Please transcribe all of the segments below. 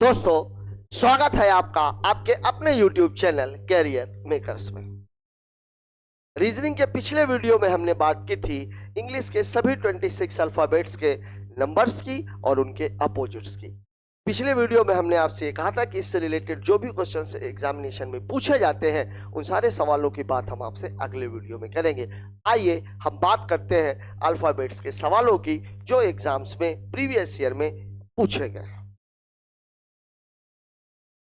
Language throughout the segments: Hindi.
दोस्तों, स्वागत है आपका आपके अपने YouTube चैनल कैरियर मेकर्स में। रीजनिंग के पिछले वीडियो में हमने बात की थी इंग्लिश के सभी 26 अल्फाबेट्स के नंबर्स की और उनके अपोजिट्स की। पिछले वीडियो में हमने आपसे कहा था कि इससे रिलेटेड जो भी क्वेश्चंस एग्जामिनेशन में पूछे जाते हैं उन सारे सवालों की बात हम आपसे अगले वीडियो में करेंगे। आइए हम बात करते हैं अल्फाबेट्स के सवालों की जो एग्जाम्स में प्रीवियस ईयर में पूछे गए।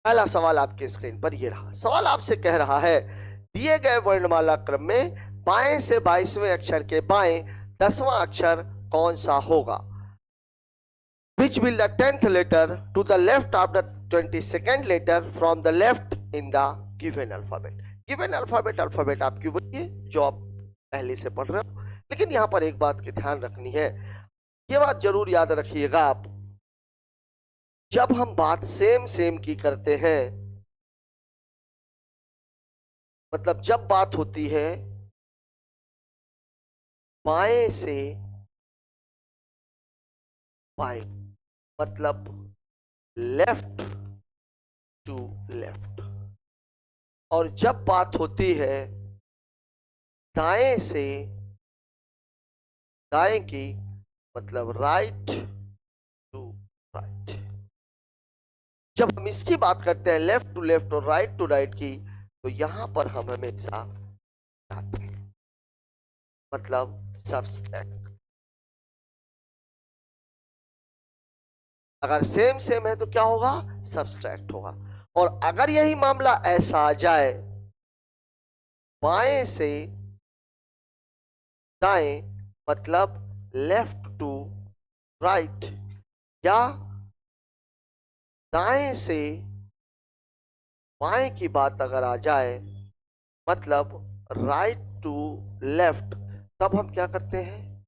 पहला सवाल आपके स्क्रीन पर ये रहा। सवाल आपसे कह रहा है दिए गए वर्णमाला क्रम में बाएं से 22वें अक्षर के बाएं 10वां अक्षर कौन सा होगा? Which will the 10th letter to the left of the 22nd letter from the left in the given alphabet? Given alphabet आपकी वही है जो आप पहले से पढ़ रहे हो, लेकिन यहां पर एक बात की ध्यान रखनी है। ये बात जरूर याद रखिएगा आप, जब हम बात सेम की करते हैं, मतलब जब बात होती है बाएं से बाएं, मतलब लेफ्ट टू लेफ्ट, और जब बात होती है दाएं से दाएं की, मतलब राइट टू राइट। जब हम इसकी बात करते हैं लेफ्ट टू लेफ्ट और राइट टू राइट की, तो यहां पर हम हमेशा आते हैं, मतलब सबट्रैक्ट। अगर सेम है तो क्या होगा? सबट्रैक्ट होगा। और अगर यही मामला ऐसा आ जाए बाएं से दाएं, मतलब लेफ्ट टू राइट, या दाएं से बाएं की बात अगर आ जाए, मतलब राइट टू लेफ्ट, तब हम क्या करते हैं?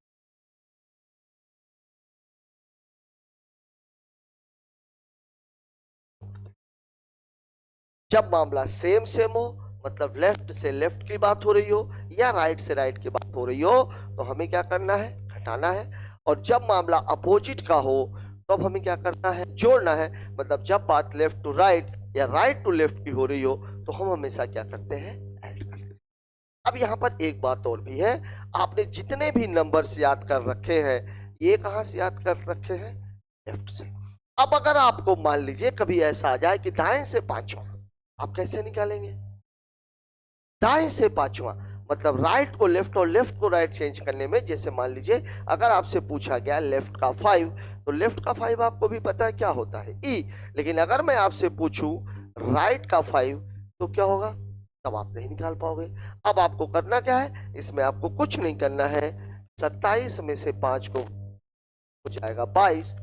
जब मामला सेम हो, मतलब लेफ्ट से लेफ्ट की बात हो रही हो या राइट से राइट की बात हो रही हो, तो हमें क्या करना है? घटाना है। और जब मामला अपोजिट का हो तो अब हमें क्या करना है? जोड़ना है। मतलब जब बात लेफ्ट टू राइट या राइट टू लेफ्ट की हो रही हो तो हम हमेशा क्या करते हैं? ऐड करते हैं। अब यहाँ पर एक बात और भी है, आपने जितने भी नंबर्स याद कर रखे हैं, ये कहां से याद कर रखे हैं? लेफ्ट से। अब अगर आपको मान लीजिए कभी ऐसा आ जाए कि दाएं से पांचवा, आप कैसे निकालेंगे? दाएं से पांचवा, मतलब राइट को लेफ्ट और लेफ्ट को राइट चेंज करने में, जैसे मान लीजिए अगर आपसे पूछा गया लेफ्ट का 5, तो लेफ्ट का 5 आपको भी पता है क्या होता है? ई। लेकिन अगर मैं आपसे पूछूं राइट का 5, तो क्या होगा? तब आप नहीं निकाल पाओगे। अब आपको करना क्या है? इसमें आपको कुछ नहीं करना है। 27 में से 5 को हो जाएगा 22।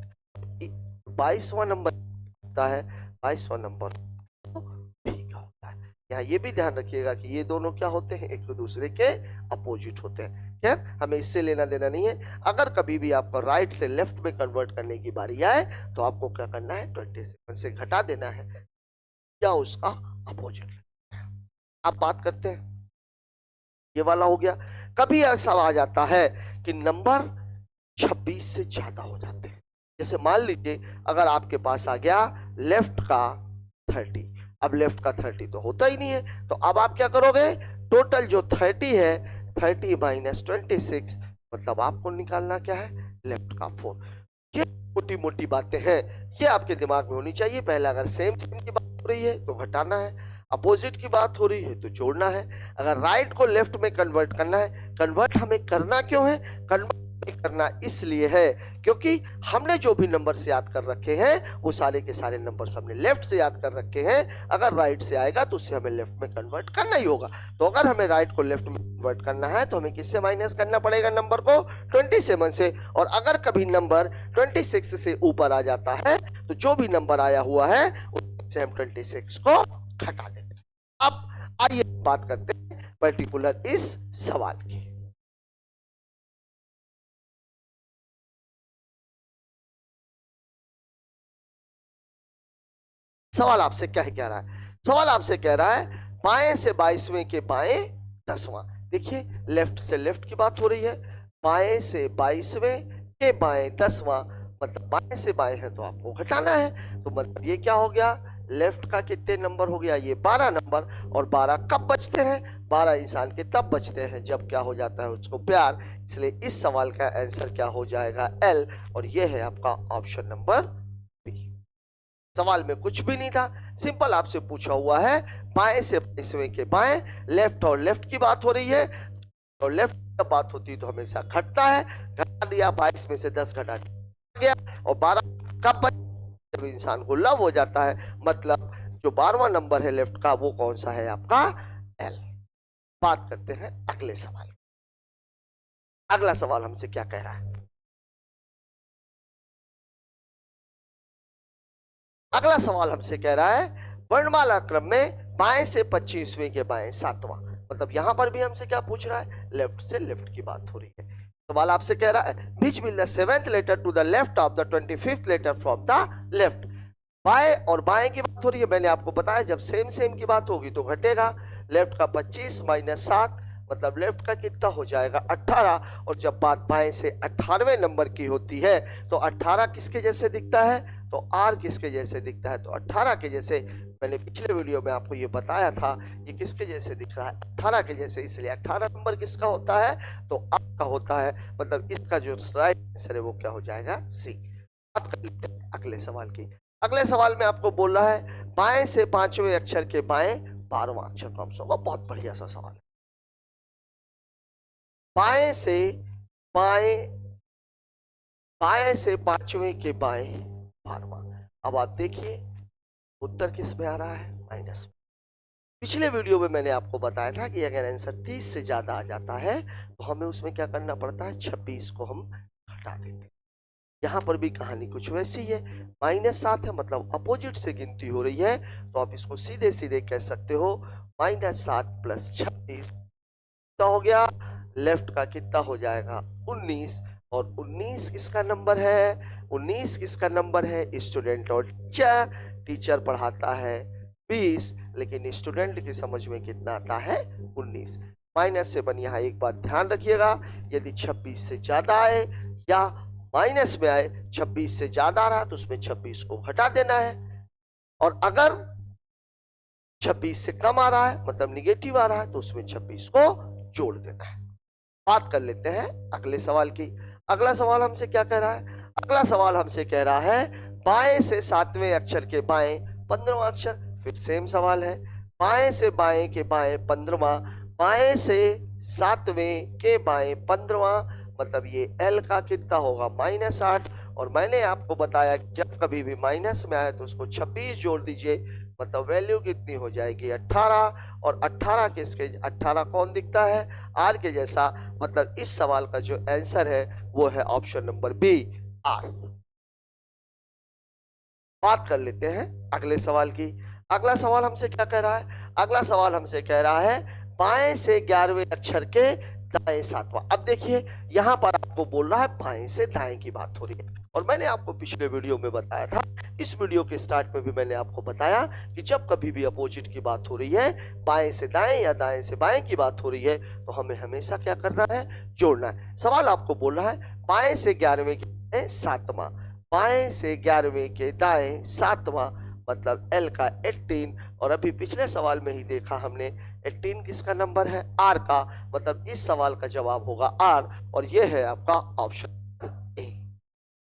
22वां नंबर होता है, 22वां नंबर भी का होता है। यहाँ ये भी ध्यान रखिएगा कि ये दोनों क्या होते हैं? एक दूसरे के अपोजिट होते हैं। खैर, हमें इससे लेना देना नहीं है। अगर कभी भी आपको राइट से लेफ्ट में कन्वर्ट करने की बारी आए तो आपको क्या करना है? 27 से घटा देना है या उसका अपोजिट। आप बात करते हैं, ये वाला हो गया। कभी ऐसा आ जाता है कि नंबर 26 से ज्यादा हो जाते हैं। जैसे मान लीजिए अगर आपके पास आ गया लेफ्ट का 30, अब लेफ्ट का 30 तो होता ही नहीं है, तो अब आप क्या करोगे? टोटल जो 30 है, 30 माइनस 26, मतलब आपको निकालना क्या है? लेफ्ट का 4। ये मोटी मोटी बातें हैं, ये आपके दिमाग में होनी चाहिए। पहले अगर सेम की बात हो रही है तो घटाना है, अपोजिट की बात हो रही है तो जोड़ना है। अगर राइट को लेफ्ट में कन्वर्ट करना है, कन्वर्ट हमें करना क्यों है? कन्वर्ट करना इसलिए है क्योंकि हमने जो भी नंबर से याद कर रखे हैं वो सारे के सारे नंबर हमने लेफ्ट से याद कर रखे हैं। अगर राइट से आएगा तो उसे हमें लेफ्ट में कन्वर्ट करना ही होगा। तो अगर हमें राइट को लेफ्ट में कन्वर्ट करना है तो हमें किससे माइनस करना पड़ेगा? नंबर को 27 से। और अगर कभी नंबर 26 से ऊपर आ जाता है तो जो भी नंबर आया हुआ है उससे हम 26 को घटा देते हैं। अब आइए बात करते हैं पर्टिकुलर इस सवाल की। सवाल आपसे क्या कह रहा है? सवाल आपसे कह रहा है बाएं से 22वें के बाएं 10वां। देखिए लेफ्ट से लेफ्ट की बात हो रही है, बाएं से 22वें के बाएं 10वां, मतलब बाएं से बाएं है तो आपको घटाना है। तो मतलब ये क्या हो गया, लेफ्ट का कितने नंबर हो गया, ये 12 नंबर। और 12 कब बचते हैं, 12 इंसान के तब बचते हैं जब क्या हो जाता है उसको प्यार। इसलिए इस सवाल का आंसर क्या हो जाएगा, एल। और ये है आपका ऑप्शन नंबर बी। सवाल में कुछ भी नहीं था, सिंपल आपसे पूछा हुआ है बाएं से 22वें के बाएं, लेफ्ट और लेफ्ट की बात हो रही है। और लेफ्ट की बात होती है तो हमेशा घटता है, घटा दिया 22 में से 10 घटा दिया। और 12 कब जब इंसान को लव हो जाता है, मतलब जो 12वां नंबर है लेफ्ट का वो कौन सा है आपका, एल। बात करते हैं अगले सवाल। अगला सवाल हमसे क्या कह रहा है, अगला सवाल हमसे कह रहा है वर्णमाला क्रम में बाएं से 25वें के बाएं 7वां। मतलब यहां पर भी हमसे क्या पूछ रहा है, लेफ्ट से लेफ्ट की बात हो रही है। सवाल आपसे कह रहा है which will the 7th letter to the left of the 25th letter from the left। बाएं और बाएं की बात हो रही है, मैंने आपको बताया जब सेम सेम की बात होगी तो घटेगा। लेफ्ट का 25 माइनस 7, मतलब लेफ्ट का कितना हो जाएगा 18। और जब बात बाएं से 18वें नंबर की होती है तो 18 किसके जैसे दिखता है, तो आर किसके जैसे दिखता है, तो 18 के जैसे। मैंने पिछले वीडियो में आपको ये बताया था ये किसके जैसे दिख रहा है, 18 के जैसे। इसलिए 18 नंबर किसका होता है, तो आपका होता है। मतलब इसका जो राइट आंसर है वो क्या हो जाएगा, सी। बात कर लेते हैं अगले सवाल की। अगले सवाल में आपको बोल रहा है बाएं से 5वें अक्षर के बाएं 12वां अक्षर कौन सा होगा। बहुत बढ़िया सा सवाल है। बाएं से बाएं, बाएं से 5वें के बाएं 12वां। अब आप देखिए उत्तर किस में आ रहा है, माइनस में। पिछले वीडियो में मैंने आपको बताया था कि अगर आंसर 30 से ज्यादा आ जाता है तो हमें उसमें क्या करना पड़ता है, 26 को हम हटा देते हैं। यहाँ पर भी कहानी कुछ वैसी है, -7 है मतलब अपोजिट से गिनती हो रही है। तो आप इसको सीधे सीधे कह सकते हो -7 + 26 कितना हो गया, लेफ्ट का कितना हो जाएगा 19। और 19 किसका नंबर है, 19 किसका नंबर है, स्टूडेंट और टीचर। टीचर पढ़ाता है 20, लेकिन स्टूडेंट की समझ में कितना आता है 19। -7 यहाँ एक बात ध्यान रखिएगा, यदि 26 से ज्यादा आए या माइनस में आए, 26 से ज्यादा आ रहा तो उसमें 26 को हटा देना है। और अगर 26 से कम आ रहा है मतलब निगेटिव आ रहा है तो उसमें 26 को जोड़ देना है। बात कर लेते हैं अगले सवाल की। अगला सवाल हमसे क्या कह रहा है, अगला सवाल हमसे कह रहा है बाएं से 7वें अक्षर के बाएं 15वां अक्षर। फिर सेम सवाल है, बाएं से बाएं के बाएं 15वां, बाएं से 7वें के बाएं 15वां। मतलब ये एल का कितना होगा -8। और मैंने आपको बताया जब कभी भी माइनस में आए तो उसको 26 जोड़ दीजिए, मतलब वैल्यू कितनी हो जाएगी 18। और 18 किसके, 18 कौन दिखता है, आर के जैसा। मतलब इस सवाल का जो आंसर है वो है ऑप्शन नंबर बी, आर। बात कर लेते हैं अगले सवाल की। अगला सवाल हमसे क्या कह रहा है, अगला सवाल हमसे कह रहा है बाएं से 11वें अक्षर के दाएं 7वां। अब देखिए यहां पर आपको बोल रहा है बाएं से दाएं की बात हो रही है। और मैंने आपको पिछले वीडियो में बताया था, इस वीडियो के स्टार्ट में भी मैंने आपको बताया कि जब कभी भी अपोजिट की बात हो रही है, बाएं से दाएं या दाएं से बाएं की बात हो रही है, तो हमें हमेशा क्या करना है, जोड़ना है। सवाल आपको बोल रहा है बाएं से 11वें के दाएं 7वां, बाएं से 11वें के दाएं 7वां, मतलब एल का 18। और अभी पिछले सवाल में ही देखा हमने 18 किसका नंबर है, आर का। मतलब इस सवाल का जवाब होगा आर। और ये है आपका ऑप्शन ए।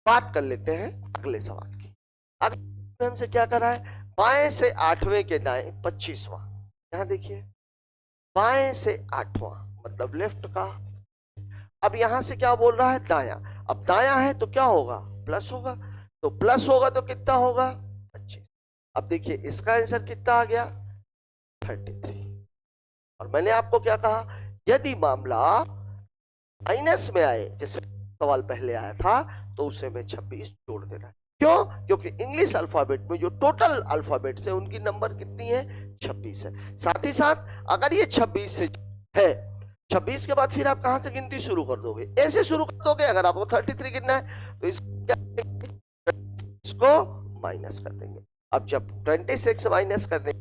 बात कर लेते हैं अगले सवाल की। अगले हमसे क्या कर रहा है, बाएं से 8वें के दाएं 25वां। यहां देखिए बाएं से 8वां मतलब लेफ्ट का। अब यहां से क्या बोल रहा है, दाया। अब दाया है तो क्या होगा, प्लस होगा। तो प्लस होगा तो कितना होगा 25। अब देखिए इसका आंसर कितना आ गया 33। और मैंने आपको क्या कहा, यदि मामला माइनस में आए, जैसे सवाल पहले आया था, तो उसे में 26 जोड़ देना है। क्यों, क्योंकि इंग्लिश अल्फाबेट में जो टोटल अल्फाबेट्स है उनकी नंबर कितनी है 26 है। साथ ही साथ अगर ये 26 से है, 26 के बाद फिर आप कहां से गिनती शुरू कर दोगे, ऐसे शुरू कर दोगे। अगर आपको 33 गिनना है तो इसको माइनस कर देंगे। अब जब 26 माइनस कर देंगे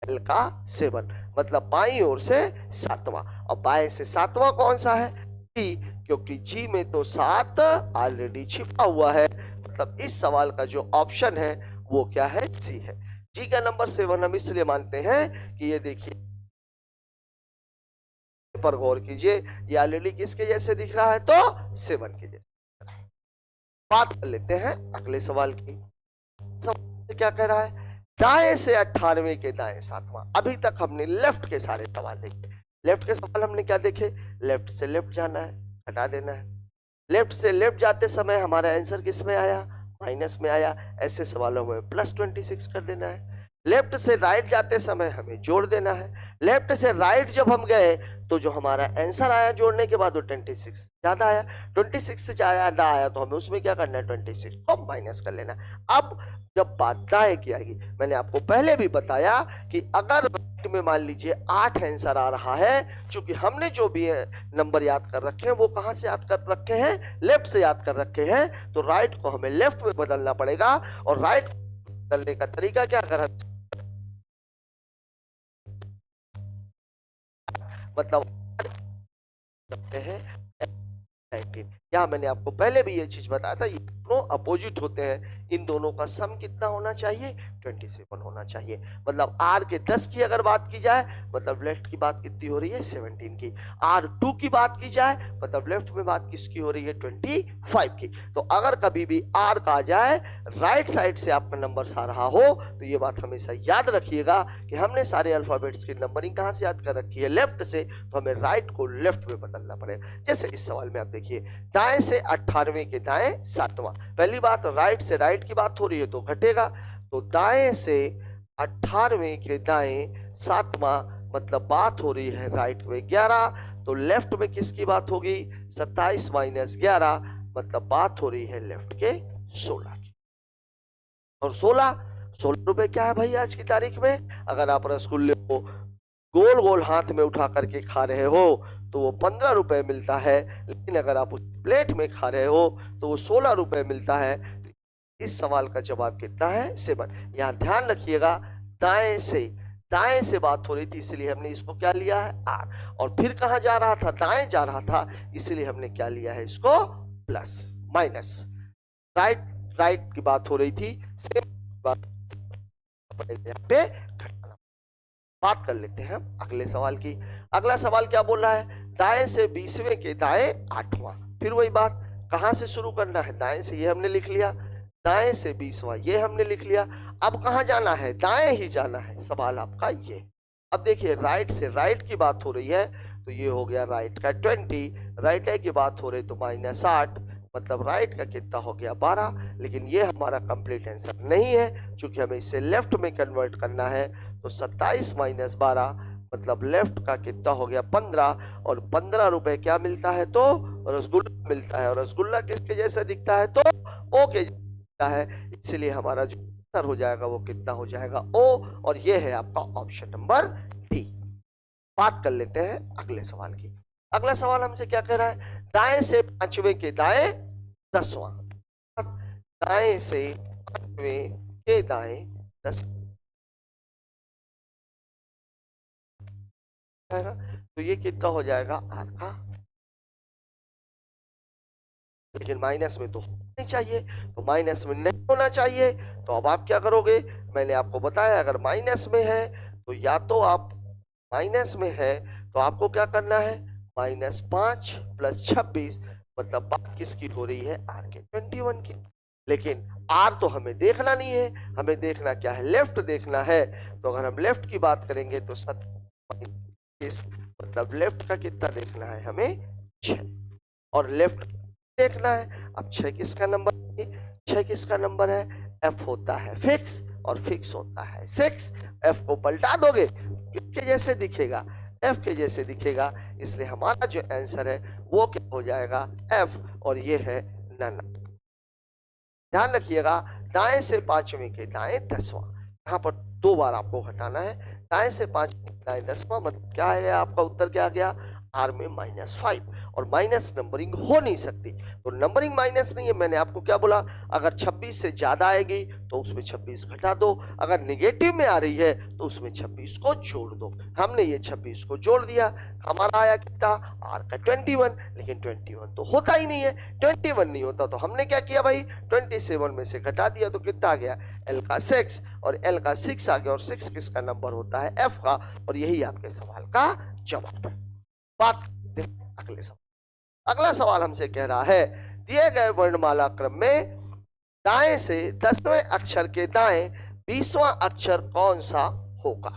एल का 7, मतलब बाईं ओर से 7वां। और बाएं से 7वां कौन सा है, बी। क्योंकि जी में तो 7 ऑलरेडी छिपा हुआ है। मतलब इस सवाल का जो ऑप्शन है वो क्या है, सी है। जी का नंबर 7 हम इसलिए मानते हैं कि ये देखिए पर गौर कीजिए, ये ऑलरेडी किसके जैसे दिख रहा है, तो 7 के जैसे। बात कर लेते हैं अगले सवाल की। सवाल क्या कह रहा है, दाएं से 18वें के दाएं 7वां। अभी तक हमने लेफ्ट के सारे सवाल देखे। लेफ्ट के सवाल हमने क्या देखे, लेफ्ट से लेफ्ट जाना है, हटा देना है। लेफ्ट से लेफ्ट जाते समय हमारा आंसर किस में आया, माइनस में आया। ऐसे सवालों में +26 कर देना है। लेफ्ट से राइट जाते समय हमें जोड़ देना है। लेफ्ट से राइट जब हम गए तो जो हमारा आंसर आया जोड़ने के बाद वो 26 ज्यादा आया। 26 से ज्यादा आया तो हमें उसमें क्या करना है, 26 को माइनस कर लेना। अब जब बात दाएं की आएगी, मैंने आपको पहले भी बताया कि अगर में मान लीजिए 8 आंसर आ रहा है, चूंकि हमने जो भी नंबर याद कर रखे हैं वो कहां से याद कर रखे हैं, लेफ्ट से याद कर रखे हैं, तो राइट को हमें लेफ्ट में बदलना पड़ेगा। और राइट बदलने का तरीका क्या, अगर हम मतलब करते हैं 19। यहाँ मैंने आपको पहले भी ये चीज बताया था, ये दोनों अपोजिट होते हैं, इन दोनों का सम कितना होना चाहिए, 27 होना चाहिए। मतलब R के 10 की अगर बात की जाए, मतलब लेफ्ट की बात कितनी हो रही है, 17 की। R2 की बात की जाए, मतलब लेफ्ट में बात किसकी हो रही है, 25 की। तो अगर कभी भी R का आ जाए, राइट साइड से आपका नंबर आ रहा हो, तो ये बात हमेशा याद रखिएगा कि हमने सारे अल्फाबेट्स की नंबरिंग कहां से याद कर रखी है, लेफ्ट से, तो हमें राइट को लेफ्ट में बदलना पड़ेगा। जैसे इस सवाल में आप देखिए, दाएं से 18वें के दाएं 7वां। पहली बात, राइट से राइट की बात हो रही है तो घटेगा, तो दाएं से 18वें के दाएं 7वां, मतलब बात हो रही है राइट में 11, तो लेफ्ट में किसकी बात होगी, 27 माइनस 11, मतलब बात हो रही है लेफ्ट के 16 की। और 16 रुपए क्या है भाई आज की तारीख में, अगर आप रसगुल्ले को गोल गोल हाथ में उठा करके खा रहे हो तो वो 15 रुपए मिलता है, लेकिन अगर आप उस प्लेट में खा रहे हो तो वो 16 रुपए मिलता है। इस सवाल का जवाब कितना है, 7। यहाँ ध्यान रखिएगा, दाएं से बात हो रही थी इसलिए हमने इसको क्या लिया है, R। और फिर कहां जा रहा था, दाएं जा रहा था, इसलिए हमने क्या लिया है, इसको प्लस माइनस। राइट की बात हो रही थी, सेम बात यहाँ पे घटाना। बात कर लेते हैं अगले सवाल की। अगला सवाल क्या बोल रहा है, दाएं से 20वें के दाएं 8वां। फिर वही बात, कहां से शुरू करना है, दाएं से, ये हमने लिख लिया। दाएं से 20वां, ये हमने लिख लिया। अब कहां जाना है, दाएं ही जाना है, सवाल आपका ये। अब देखिए, राइट से राइट की बात हो रही है तो ये हो गया राइट का 20, राइट की बात हो रही तो -8, मतलब राइट का कितना हो गया 12। लेकिन ये हमारा कंप्लीट आंसर नहीं है, क्योंकि हमें इसे लेफ्ट में कन्वर्ट करना है। तो 27 माइनस 12, मतलब लेफ्ट का कितना हो गया 15, और 15 रुपए क्या मिलता है, तो रसगुल्ला मिलता है। और रसगुल्ला किसके जैसा दिखता है, तो ओ के जैसा है, इसलिए हमारा जो आंसर हो जाएगा वो कितना हो जाएगा, ओ। और ये है आपका ऑप्शन नंबर डी। बात कर लेते हैं अगले सवाल की। अगला सवाल हमसे क्या कह रहा है, दाएं से 5वें के दाएं 10वां। दाएं से 5वें के दाएं 10, तो ये कितना हो जाएगा, आर का, लेकिन माइनस में तो नहीं चाहिए, तो माइनस में नहीं होना चाहिए। तो अब आप क्या करोगे, मैंने आपको बताया अगर माइनस में है तो या तो आप, माइनस में है तो आपको क्या करना है, -5 + 26, मतलब बात किसकी हो रही है, आर के 21 की। लेकिन आर तो हमें देखना नहीं है, हमें देखना क्या है, लेफ्ट देखना है। तो अगर हम लेफ्ट की बात करेंगे तो 27, मतलब लेफ्ट का कितना देखना है हमें, 6, और लेफ्ट देखना है। अब 6 किसका नंबर है, 6 किसका नंबर है, एफ होता है फिक्स, और फिक्स होता है 6। एफ को पलटा दोगे किसके जैसे दिखेगा, एफ के जैसे दिखेगा, इसलिए हमारा जो आंसर है वो क्या हो जाएगा, एफ, और ये है नन। ध्यान रखिएगा, दाएं से 5वें के दाएं 10वां, यहाँ पर 2 बार आपको हटाना है। दाएं से 5वें के दाएं 10वां, मतलब क्या है आपका उत्तर, क्या आ गया, आर में -5 और माइनस नंबरिंग हो नहीं सकती, तो नंबरिंग माइनस नहीं है। मैंने आपको क्या बोला, अगर 26 से ज्यादा आएगी तो उसमें 26 घटा दो, अगर निगेटिव में आ रही है तो उसमें 26 को जोड़ दो। हमने ये 26 को जोड़ दिया, हमारा आया कितना, आर का 21, लेकिन 21 तो होता ही नहीं है। 21 नहीं होता तो हमने क्या किया भाई, 27 में से घटा दिया तो कितना आ गया, एल का 6, और एल का 6 आ गया, और 6 किसका नंबर होता है, एफ का, और यही आपके सवाल का जवाब है। बात करते हैं अगले सवाल। अगला सवाल हमसे कह रहा है, दिए गए वर्णमाला क्रम में दाएं से 10वें अक्षर के दाएं 20वां अक्षर कौन सा होगा।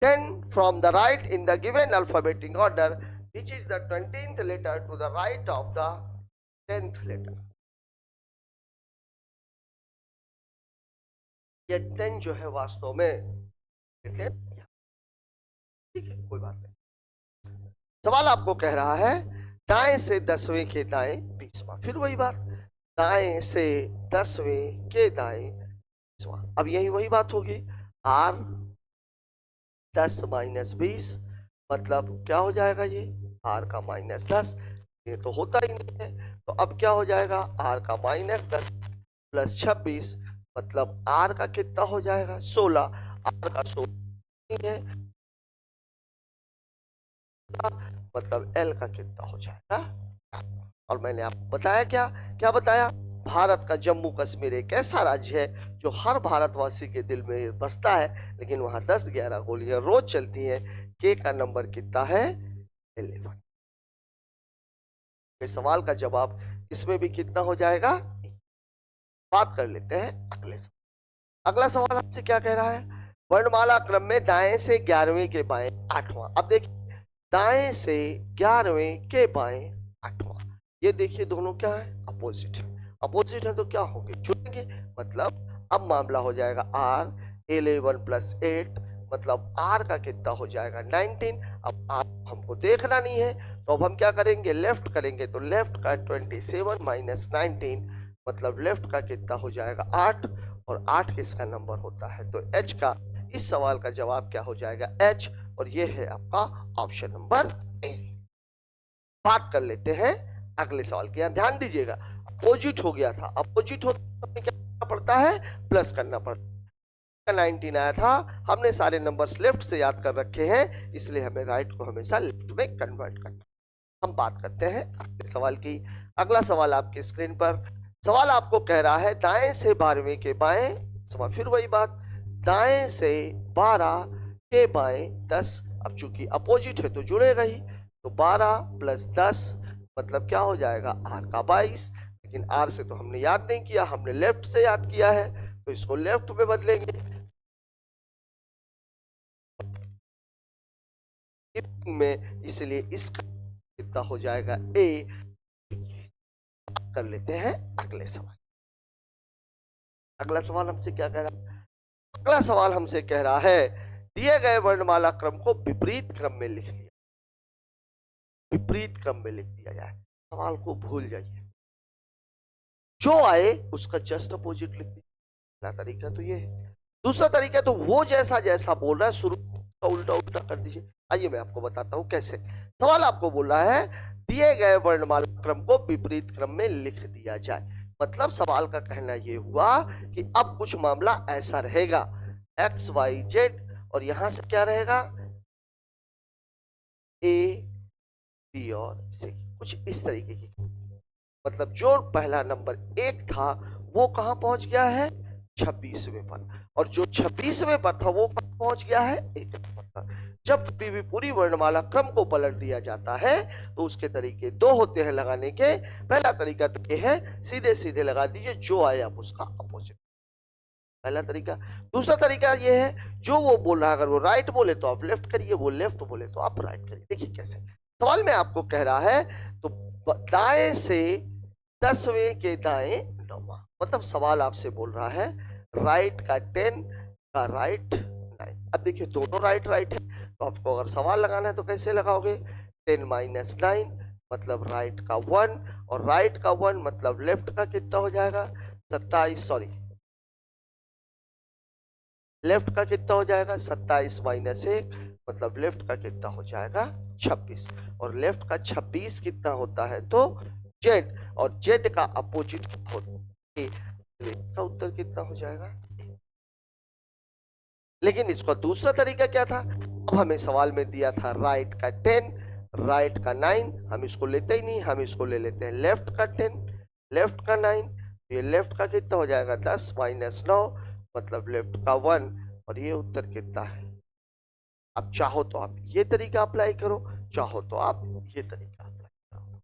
10 from the right in the given alphabetic order, which is the 20th letter to the right of the 10th letter। ये 10 जो है वास्तव में, ठीक है कोई बात नहीं। सवाल आपको कह रहा है दाएं से 10वें के दाएं 20वां, फिर वही बात, दाएं से 10वें के दाएं 20वां। अब यही वही बात होगी, आर 10 - 20 मतलब क्या हो जाएगा, ये आर का -10, ये तो होता ही नहीं है। तो अब क्या हो जाएगा, आर का -10 प्लस 26 मतलब आर का कितना हो जाएगा, 16। आर का 16 है मतलब एल का कितना हो जाएगा। और मैंने आपको बताया क्या क्या बताया, भारत का जम्मू कश्मीर एक ऐसा राज्य है जो हर भारतवासी के दिल में बसता है, लेकिन वहां 10-11 गोलियां रोज चलती हैं। के का नंबर कितना है, 11। इस सवाल का जवाब इसमें भी कितना हो जाएगा। बात कर लेते हैं अगले सवाल। अगला सवाल हमसे क्या कह रहा है, वर्णमाला क्रम में दाएं से 11वें के बाएं 8वां। अब देखिए दाएं से 11वें के बाएं 8वां, ये देखिए दोनों क्या है, अपोजिट है। अपोजिट है तो क्या होंगे, जुड़ेंगे, मतलब अब मामला हो जाएगा आर 11 + 8 मतलब आर का कितना हो जाएगा 19। अब आर हमको देखना नहीं है तो अब हम क्या करेंगे, लेफ्ट करेंगे, तो लेफ्ट का 27 - 19 मतलब लेफ्ट का कितना हो जाएगा 8, और 8 किसका नंबर होता है, तो एच का। इस सवाल का जवाब क्या हो जाएगा, एच, और ये है आपका ऑप्शन नंबर ए। बात कर लेते हैं अगले सवाल की, यहां ध्यान दीजिएगा, अपोजिट हो गया था, अपोजिट हो क्या करना पड़ता है, प्लस करना पड़ता है। 19 आया था, हमने सारे नंबर्स लेफ्ट से याद कर रखे हैं, इसलिए हमें राइट को हमेशा लेफ्ट में कन्वर्ट करना। हम बात करते हैं अगले सवाल की। अगला सवाल आपके स्क्रीन पर, सवाल आपको कह रहा है दाएं से 12वें के बाएं सवाल, फिर वही बात, दाएं से 12 के बाएं 10। अब चूंकि अपोजिट है तो जुड़ेगा ही, तो 12 + 10 मतलब क्या हो जाएगा, आर का 22। लेकिन आर से तो हमने याद नहीं किया, हमने लेफ्ट से याद किया है, तो इसको लेफ्ट में बदलेंगे में, इसलिए इसका कितना हो जाएगा, ए। कर लेते हैं अगले सवाल। अगला सवाल हमसे क्या कह रहा है, अगला सवाल हमसे कह रहा है दिए गए वर्णमाला क्रम को विपरीत क्रम में लिख लिया, विपरीत क्रम में लिख दिया जाए। सवाल को भूल जाइए, जो आए उसका जस्ट अपोजिट लिख दीजिए। पहला तरीका तो ये है, दूसरा तरीका तो वो जैसा जैसा बोल रहा है शुरू का उल्टा उल्टा कर दीजिए। आइए मैं आपको बताता हूं कैसे। सवाल आपको बोल रहा है दिए गए वर्णमाला क्रम को विपरीत क्रम में लिख दिया जाए, मतलब सवाल का कहना यह हुआ कि अब कुछ मामला ऐसा रहेगा, एक्स वाई जेड, और यहां से क्या रहेगा, ए बी और सी, कुछ इस तरीके की। मतलब जो पहला नंबर 1 था वो कहां पहुंच गया है, 26वें पर, और जो 26वें पर था वो कहां पहुंच गया है, 1 नंबर पर। जब भी पूरी वर्णमाला क्रम को पलट दिया जाता है तो उसके तरीके दो होते हैं लगाने के। पहला तरीका तो ये है, सीधे सीधे लगा दीजिए, जो आए आप उसका अपोजिट, पहला तरीका। दूसरा तरीका ये है, जो वो बोल रहा है अगर वो राइट बोले तो आप लेफ्ट करिए, वो लेफ्ट बोले तो आप राइट करिए। देखिए कैसे सवाल में आपको कह रहा है, तो दाएं से 10वें के दाएं 9वां, मतलब सवाल आपसे बोल रहा है राइट का 10 का राइट 9। अब देखिए दोनों राइट राइट है, तो आपको अगर सवाल लगाना है तो कैसे लगाओगे, 10 - 9 मतलब राइट का 1, और राइट का 1 मतलब लेफ्ट का कितना हो जाएगा 27, सॉरी लेफ्ट का कितना हो जाएगा 27 - 1 मतलब लेफ्ट का कितना हो जाएगा 26, और लेफ्ट का 26 कितना होता है तो जेड, और जेड का अपोजिट होता है, इसका उत्तर कितना हो जाएगा। लेकिन इसका दूसरा तरीका क्या था, अब हमें सवाल में दिया था राइट का 10, राइट का 9, हम इसको लेते ही नहीं, हम इसको ले लेते हैं लेफ्ट का 10, लेफ्ट का 9, ये लेफ्ट का कितना हो जाएगा 10 माइनस 9, मतलब लेफ्ट का 1, और ये उत्तर कितना है। अब चाहो तो आप ये तरीका अप्लाई करो, चाहो तो आप ये तरीका अप्लाई करो।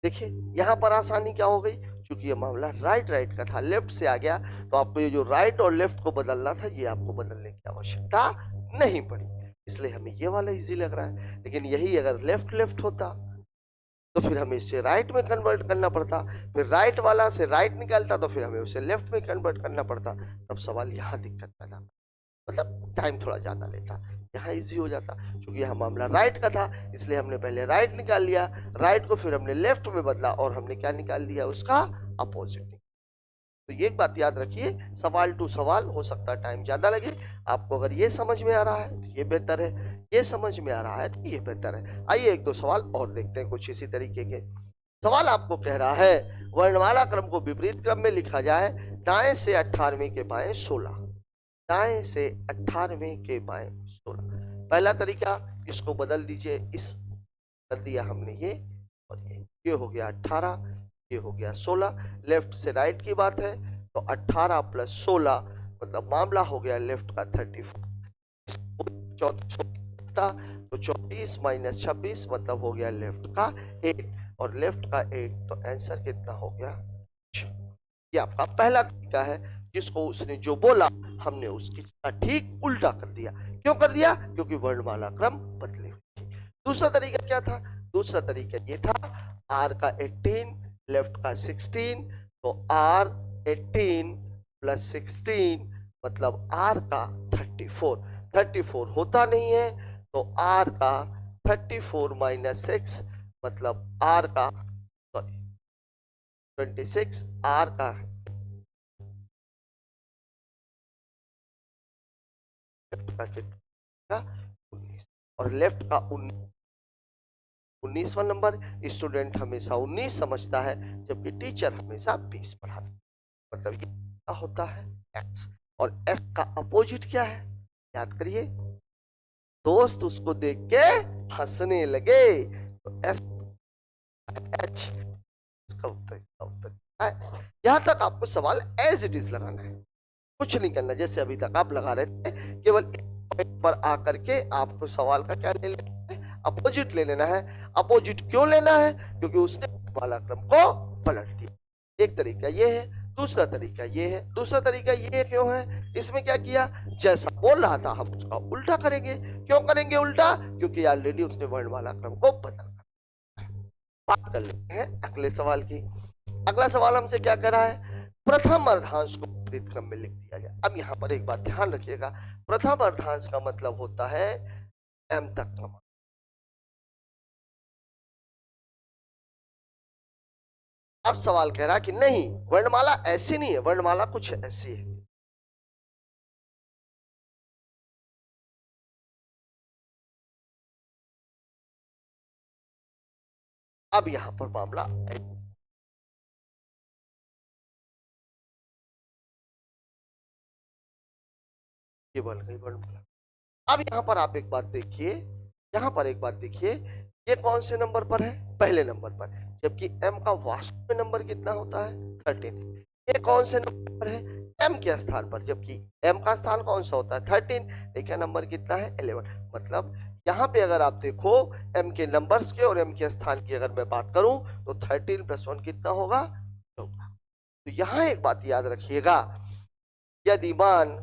देखिए यहां पर आसानी क्या हो गई, क्योंकि ये मामला राइट राइट का था, लेफ्ट से आ गया, तो आपको ये जो राइट और लेफ्ट को बदलना था ये आपको बदलने की आवश्यकता नहीं पड़ी, इसलिए हमें ये वाला इजी लग रहा है। लेकिन यही अगर लेफ्ट लेफ्ट होता तो फिर हमें इसे राइट में कन्वर्ट करना पड़ता, फिर राइट वाला से राइट निकालता तो फिर हमें उसे लेफ्ट में कन्वर्ट करना पड़ता, तब सवाल यहाँ दिक्कत पैदा, मतलब टाइम थोड़ा ज्यादा लेता। यहाँ इजी हो जाता, क्योंकि यहाँ मामला राइट का था, इसलिए हमने पहले राइट निकाल लिया, राइट को फिर हमने लेफ्ट में बदला, और हमने क्या निकाल दिया उसका अपोजिट। तो ये एक बात याद रखिए, सवाल टू सवाल हो सकता है टाइम ज्यादा लगे, आपको अगर ये समझ में आ रहा है तो ये बेहतर है, ये समझ में आ रहा है तो ये बेहतर है। आइए एक दो सवाल और देखते हैं कुछ इसी तरीके के। सवाल आपको कह रहा है वर्णमाला क्रम को विपरीत क्रम में लिखा जाए, दाएं से 18वें के बाएं 16, दाएं से 18वें के बाएं 16। पहला तरीका, इसको बदल दीजिए, इस कर दिया हमने ये, और ये हो गया 18, ये हो गया 16, लेफ्ट से राइट की बात है तो 18 प्लस 16 मतलब मामला हो गया लेफ्ट का 34, तो 34 माइनस 26 मतलब हो गया लेफ्ट का 8, और लेफ्ट का 8, तो आंसर कितना हो गया। ये आपका पहला तरीका है, जिसको उसने जो बोला हमने उसकी ठीक उल्टा कर दिया। क्यों कर दिया, क्योंकि वर्णमाला क्रम बदले हुए थे। दूसरा तरीका क्या था, दूसरा तरीका ये था आर का 18 लेफ्ट का 16, तो आर 18 प्लस 16 मतलब आर का 34, 34 होता नहीं है तो आर का 34 माइनस 6 मतलब आर का 26, आर का कितना 19, और लेफ्ट का 19वां नंबर। स्टूडेंट हमेशा 19 समझता है, जबकि टीचर हमेशा 20 पढ़ाता है, मतलब ये क्या होता है x, और x का अपोजिट क्या है, याद करिए। दोस्त उसको देख के हंसने लगे, तो s h, इसका उत्तर यहां तक आपको सवाल एज इट इज लगाना है, कुछ नहीं करना जैसे अभी तक आप लगा रहे थे, केवल एक पर आकर के आपको सवाल का क्या ले लेना है, अपोजिट ले लेना है। अपोजिट क्यों लेना है, क्योंकि उसने वाला क्रम को पलट दिया। एक तरीका ये है, दूसरा तरीका ये है। दूसरा तरीका ये क्यों है, इसमें क्या किया, जैसा बोल रहा था हम उसका उल्टा करेंगे। क्यों करेंगे उल्टा, क्योंकि ऑलरेडी उसने वर्णमाला क्रम को बदल कर। बात कर लेते हैं अगले सवाल की। अगला सवाल हमसे क्या कह रहा है, प्रथम अर्धांश को विपरीत क्रम में लिख दिया गया। अब यहाँ पर एक बात ध्यान रखिएगा, प्रथम अर्धांश का मतलब होता है m तक का मान। अब सवाल कह रहा है कि नहीं, वर्णमाला ऐसी नहीं है, वर्णमाला कुछ ऐसी है। अब यहां पर मामला ये बन गई वर्णमाला। अब यहां पर आप एक बात देखिए, यहां पर एक बात देखिए, ये कौन से नंबर पर है, पहले नंबर पर, जबकि m का वास्तव में नंबर कितना होता है 13। ये कौन से नंबर पर है, m के स्थान पर, जबकि m का स्थान कौन सा होता है 13, लेकिन नंबर कितना है 11। मतलब यहाँ पे अगर आप देखो m के नंबर्स के और m के स्थान की अगर मैं बात करूं तो 13 + 1 कितना होगा 14। तो यहाँ एक बात याद रखिएगा, यदि मान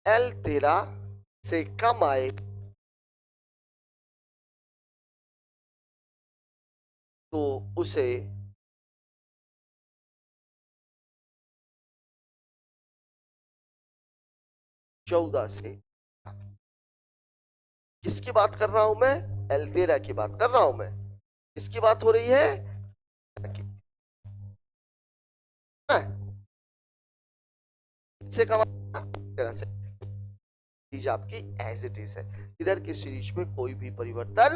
L 13 से कम आए तो उसे चौदह से, किसकी बात कर रहा हूं मैं, L 13 की बात कर रहा हूं मैं, किसकी बात हो रही है, इससे कम तरह से सीरीज आपकी एज इट इज है, इधर की सीरीज में कोई भी परिवर्तन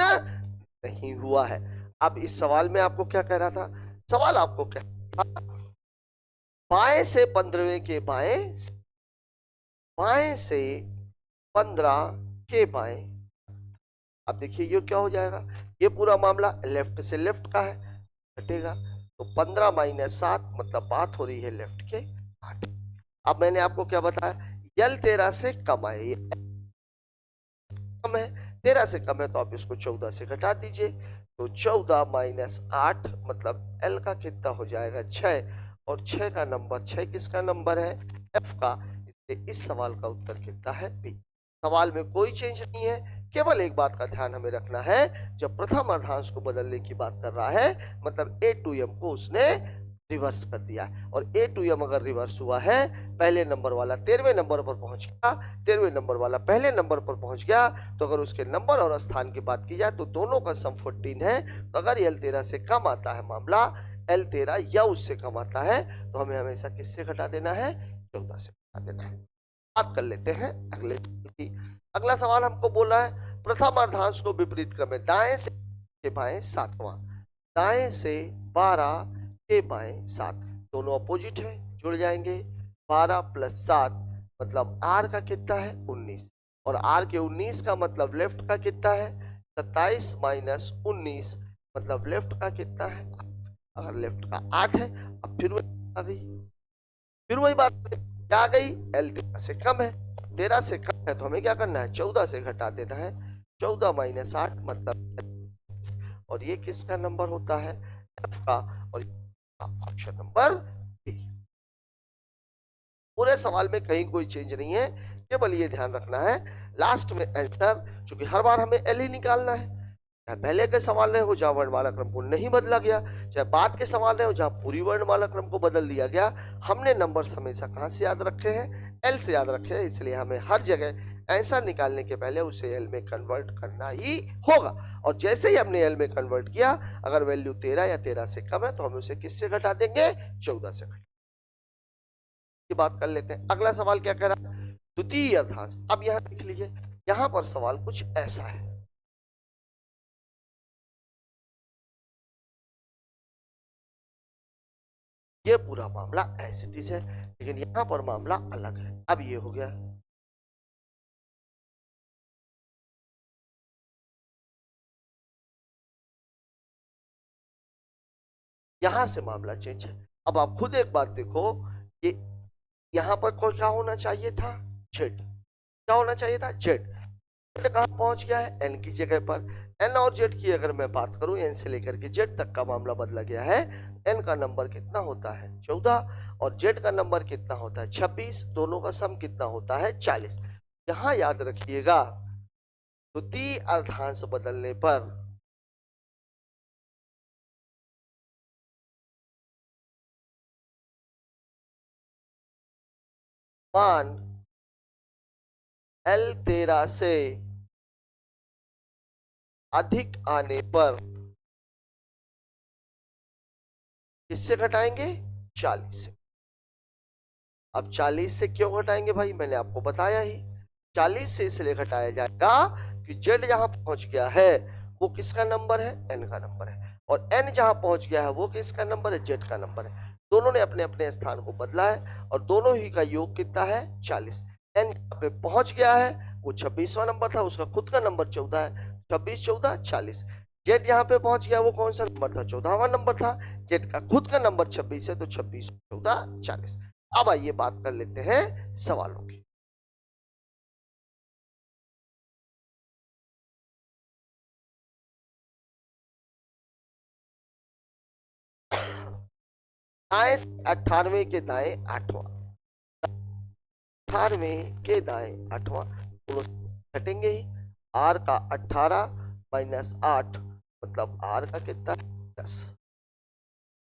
नहीं हुआ है। अब इस सवाल में आपको क्या कह रहा था, सवाल आपको क्या था, बाएं से 15वें के बाएं, बाएं से 15 के बाएं। अब देखिए ये क्या हो जाएगा, ये पूरा मामला लेफ्ट से लेफ्ट का है, घटेगा तो 15 माइनस 7 मतलब बात हो रही है लेफ्ट के 8। अब मैंने आपको क्या बताया, यल 13 से कम है, ये कम है, 13 से कम है तो आप इसको 14 से घटा दीजिए, तो 14 माइनस 8 मतलब एल का कितना हो जाएगा 6, और 6 का नंबर, 6 किसका नंबर है, एफ का, इसलिए इस सवाल का उत्तर कितना है बी। सवाल में कोई चेंज नहीं है, केवल एक बात का ध्यान हमें रखना है, जब प्रथम अर्धांश को बदलने की बात कर रहा है मतलब ए टू एम को उसने रिवर्स कर दिया है, और ए टू एम अगर रिवर्स हुआ है, पहले नंबर वाला 13वें नंबर पर पहुंच गया, 13वें नंबर वाला पहले नंबर पर पहुंच गया, तो अगर उसके नंबर और स्थान की बात की जाए तो दोनों का सम 14 है, तो अगर एल 13 से कम आता है मामला, एल 13 या उससे कम आता है, तो हमें हमेशा किससे घटा देना है, 14 से घटा देना है। बात कर लेते हैं अगले की। अगला सवाल हमको बोला है प्रथम अर्धांश को विपरीत क्रम में दाएं से के बाएं 7वां, दाएं से 12 के बाएं 7, दोनों अपोजिट है, जुड़ जाएंगे, 12 प्लस 7 मतलब आर का कितना है 19, और आर के 19 का मतलब लेफ्ट का कितना है 27 माइनस 19 मतलब लेफ्ट का कितना है, अगर लेफ्ट का 8 है, अब फिर वही आ गई, फिर वही बात क्या आ गई, एल 13 से कम है, 13 से कम है तो हमें क्या करना है 14 से घटा देना है, 14 माइनस 8 मतलब, और ये किसका नंबर होता है एफ का, और ऑप्शन नंबर बी। पूरे सवाल में कहीं कोई चेंज नहीं है, केवल ये ध्यान रखना है लास्ट में आंसर, क्योंकि हर बार हमें एल ही निकालना है, चाहे पहले के सवाल रहे हो जहां वर्णमाला क्रम को नहीं बदला गया, चाहे बाद के सवाल रहे हो जहां पूरी वर्णमाला क्रम को बदल दिया गया, हमने नंबर्स हमेशा कहां से याद रखे हैं, एल से याद रखे हैं, इसलिए हमें हर जगह आंसर निकालने के पहले उसे एल में कन्वर्ट करना ही होगा, और जैसे ही हमने एल में कन्वर्ट किया, अगर वैल्यू 13 या 13 से कम है तो हम उसे किससे घटा देंगे, 14 से घटा की बात कर लेते हैं। अगला सवाल क्या कह रहा है, द्वितीय अर्धांश। अब यहां देख लीजिए, यहां पर सवाल कुछ ऐसा है, ये पूरा मामला एज इट इज है, लेकिन यहां पर मामला अलग है। अब ये हो गया, यहां से मामला चेंज है। अब आप खुद एक बात देखो, ये यहां पर कोई क्या होना चाहिए था, जेड, क्या होना चाहिए था, जेड, जेड कहां पहुंच गया है, एन की जगह पर, एन और जेड की अगर मैं बात करूं, एन से लेकर के जेड तक का मामला बदला गया है, एन का नंबर कितना होता है 14, और जेड का नंबर कितना होता है 26, दोनों का सम कितना होता है 40। यहां याद रखिएगा, द्वितीय अर्धांश बदलने पर मान एल 13 से अधिक आने पर किससे घटाएंगे, 40 से। अब 40 से क्यों घटाएंगे भाई, मैंने आपको बताया ही, 40 से इसलिए घटाया जाएगा कि जेड जहां पहुंच गया है वो किसका नंबर है, एन का नंबर है, और एन जहां पहुंच गया है वो किसका नंबर है, जेड का नंबर है। दोनों ने अपने अपने स्थान को बदला है, और दोनों ही का योग कितना है 40। एन पे पहुंच गया है, वो 26वां नंबर था, उसका खुद का नंबर 14 है, 26 14 40। जेड यहाँ पे पहुंच गया, वो कौन सा नंबर था, 14वां नंबर था, जेड का खुद का नंबर 26 है, तो 26 14 40। अब आइए बात कर लेते हैं सवालों की। दाएं से 98 के दाएं 8वां, 18वें के दाएं 8वां, दोनों घटेंगे ही, आर का 18 माइनस 8 मतलब आर का कितना 10।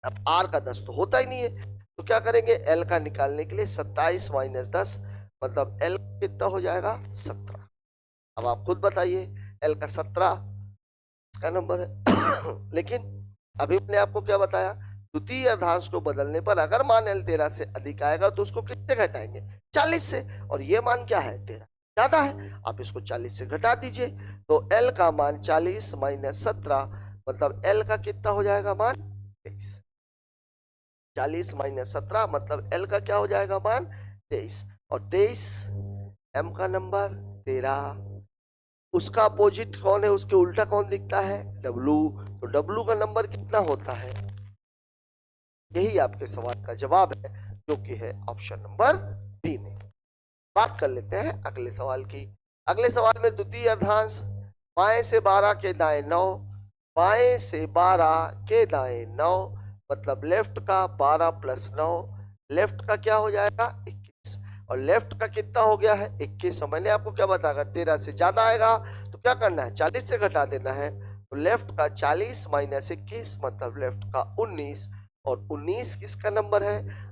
अब आर का 10 तो होता ही नहीं है, तो क्या करेंगे, एल का निकालने के लिए 27 माइनस 10 मतलब एल कितना हो जाएगा 17। अब आप खुद बताइए, एल का 17 का नंबर है लेकिन अभी मैंने आपको क्या बताया, द्वितीय अर्धांश को बदलने पर अगर मान L 13 से अधिक आएगा तो उसको किससे घटाएंगे? 40 से। और ये मान क्या है? 13 ज्यादा है, आप इसको 40 से घटा दीजिए। तो L का मान 40 माइनस 17 मतलब L का कितना हो जाएगा मान? 23। 40 माइनस 17 मतलब L का क्या हो जाएगा मान? 23। और 23 M का नंबर 13, उसका अपोजिट कौन है? उसके उल्टा कौन दिखता है? W। तो W का नंबर कितना होता है? यही आपके सवाल का जवाब है, जो कि है ऑप्शन नंबर बी में। बात कर लेते हैं अगले सवाल की। अगले सवाल में द्वितीय अर्धांश बाएं से 12 के दाएं 9, बाएं से 12 के दाएं 9 मतलब लेफ्ट का 12 प्लस 9, लेफ्ट का क्या हो जाएगा? 21। और लेफ्ट का कितना हो गया है? 21। मैंने आपको क्या बताया? अगर 13 से ज्यादा आएगा तो क्या करना है? 40 से घटा देना है। तो लेफ्ट का 40 माइनस 21 मतलब लेफ्ट का 19। और 19 किसका नंबर है?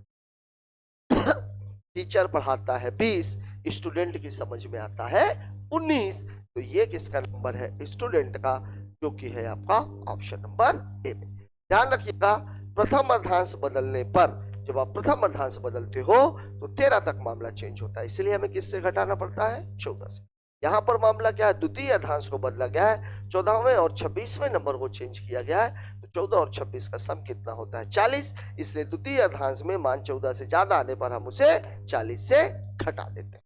टीचर पढ़ाता है 20, स्टूडेंट की समझ में आता है 19। तो ये किसका नंबर है? स्टूडेंट का, जो कि है आपका ऑप्शन नंबर ए में। ध्यान रखिएगा, प्रथम अर्धांश बदलने पर, जब आप प्रथम अर्धांश बदलते हो तो 13 तक मामला चेंज होता है, इसलिए हमें किससे घटाना पड़ता है? 14 से। यहाँ पर मामला क्या है? द्वितीय अर्धांश को बदला गया है, 14वें और 26वें नंबर को चेंज किया गया है। तो 14 और 26 का सम कितना होता है? 40। इसलिए द्वितीय अर्धांश में मान 14 से ज्यादा आने पर हम उसे 40 से घटा देते हैं।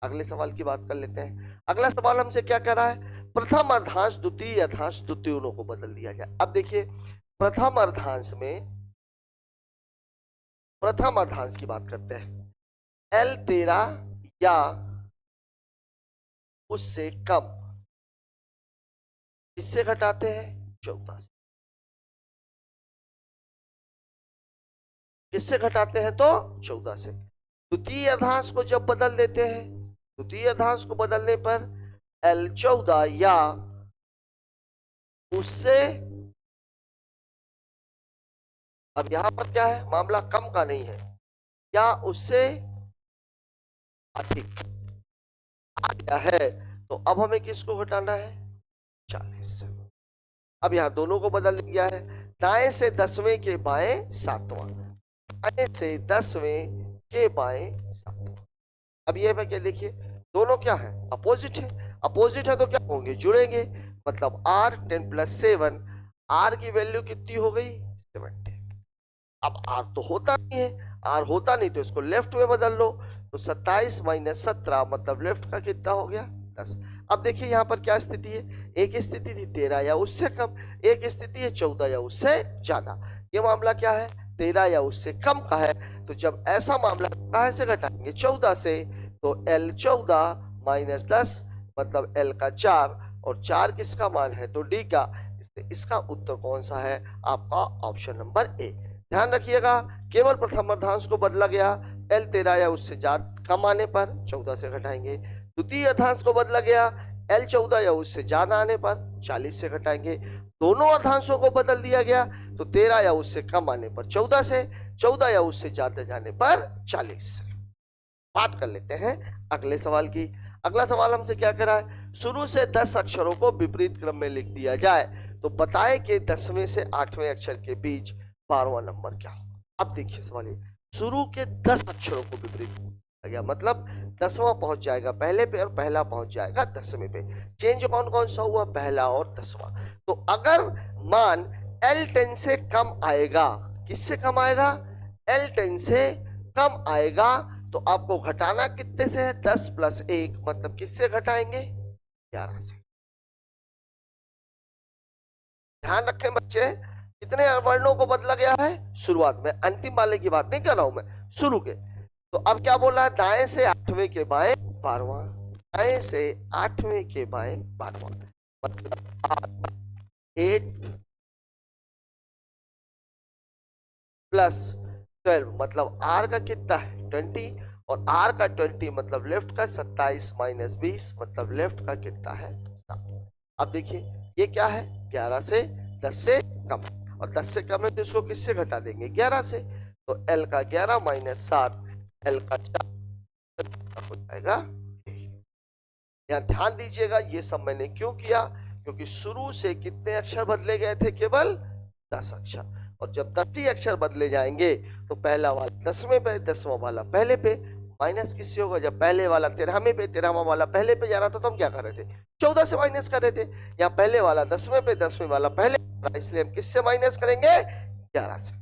अगले सवाल की बात कर लेते हैं। अगला सवाल हमसे क्या कह रहा है? प्रथम अर्धांश द्वितीय अर्धांश द्वितीयों को बदल दिया जाए। अब देखिए, प्रथम अर्धांश में प्रथम अर्धांश की बात करते हैं। L 13 या उससे कम किससे घटाते हैं? 14 से। किससे घटाते हैं? तो 14 से। द्वितीय अर्धांश को जब बदल देते हैं, द्वितीय अर्धांश को बदलने पर L 14 या उससे, अब यहां पर क्या है? मामला कम का नहीं है, या उससे अधिक आ गया है, तो अब हमें किसको घटाना है? 40। अब यहां दोनों को बदल दिया है। दाएं से 10वें के बाएं 7वां, दाएं से 10वें के बाएं 7वां। अब ये मैं क्या, देखिए दोनों क्या है? अपोजिट है। अपोजिट है तो क्या होंगे? जुड़ेंगे। मतलब R 10 प्लस 7, R की वैल्यू कितनी हो गई? 70। अब R तो होता नहीं है, R होता नहीं तो इसको लेफ्ट में बदल लो। तो 27 माइनस 17 मतलब लेफ्ट का कितना हो गया? 10। अब देखिए यहाँ पर क्या स्थिति है? एक स्थिति थी 13 या उससे कम, एक स्थिति है 14 या उससे ज्यादा। ये मामला क्या है? 13 या उससे कम का है। तो जब ऐसा मामला कहां से घटाएंगे? 14 से। तो L 14 माइनस 10 मतलब L का 4, और 4 किसका मान है? तो D का। इसका उत्तर कौन सा है? आपका ऑप्शन नंबर ए। ध्यान रखिएगा, केवल प्रथम अर्धांश को बदला गया। L 13 या उससे ज्यादा कम आने पर 14 से घटाएंगे। द्वितीय अर्धांश को बदला गया, L 14 या उससे ज्यादा आने पर 40 से घटाएंगे। दोनों अर्धांशों को बदल दिया गया, तो 13 या उससे कम आने पर 14 से, 14 या उससे ज्यादा जाने पर 40 से। बात कर लेते हैं अगले सवाल की। अगला सवाल हमसे क्या कह रहा है? शुरू से 10 अक्षरों को विपरीत क्रम में लिख दिया जाए तो बताएं कि 10वें से 8वें अक्षर के बीच 12वां नंबर क्या होगा। अब देखिए सवाल ये, शुरू के 10 अक्षरों को विपरीत किया गया, मतलब 10वां पहुंच जाएगा पहले पे और पहला पहुंच जाएगा 10वें पे। चेंज कौन कौन सा हुआ? पहला और 10वां। तो अगर मान L 10 से कम आएगा, किससे कम आएगा? L 10 से कम आएगा, तो आपको घटाना कितने से है? 10 प्लस 1 मतलब किससे घटाएंगे? 11 से। ध्यान रखें बच्चे, कितने वर्णों को बदला गया है? शुरुआत में, अंतिम वाले की बात नहीं कर रहा हूं मैं, शुरू के। तो अब क्या बोला है? दाएं से 8वें के बाएं 12वां, दाएं से 8वें के बाएं 12वां मतलब 8 प्लस 12 मतलब R का कितना है? 20, और R का 20 मतलब लेफ्ट का 27 माइनस 20 मतलब लेफ्ट का कितना है? 7। अब देखिए ये क्या है? 11 से 10 से कम, और 10 से कम है तो इसको किससे घटा देंगे? 11 से। तो L का 11 माइनस 7, L का 4 हो जाएगा। यहाँ ध्यान दीजिएगा, ये सब मैंने क्यों किया? क्योंकि शुरू से कितने अक्षर बदले गए थे? केवल 10 अक्षर। और जब 10 ही अक्षर बदले जाएंगे तो पहला वाला 10वें पे, 10वां वाला पहले पे। माइनस किससे होगा? जब पहले वाला 13वें पे, 13वां वाला पहले पे जा रहा था तो हम क्या कर रहे थे? 14 से माइनस कर रहे थे। यहाँ पहले वाला 10वें पे, 10वें वाला पहले, इसलिए हम किससे माइनस करेंगे? 11 से।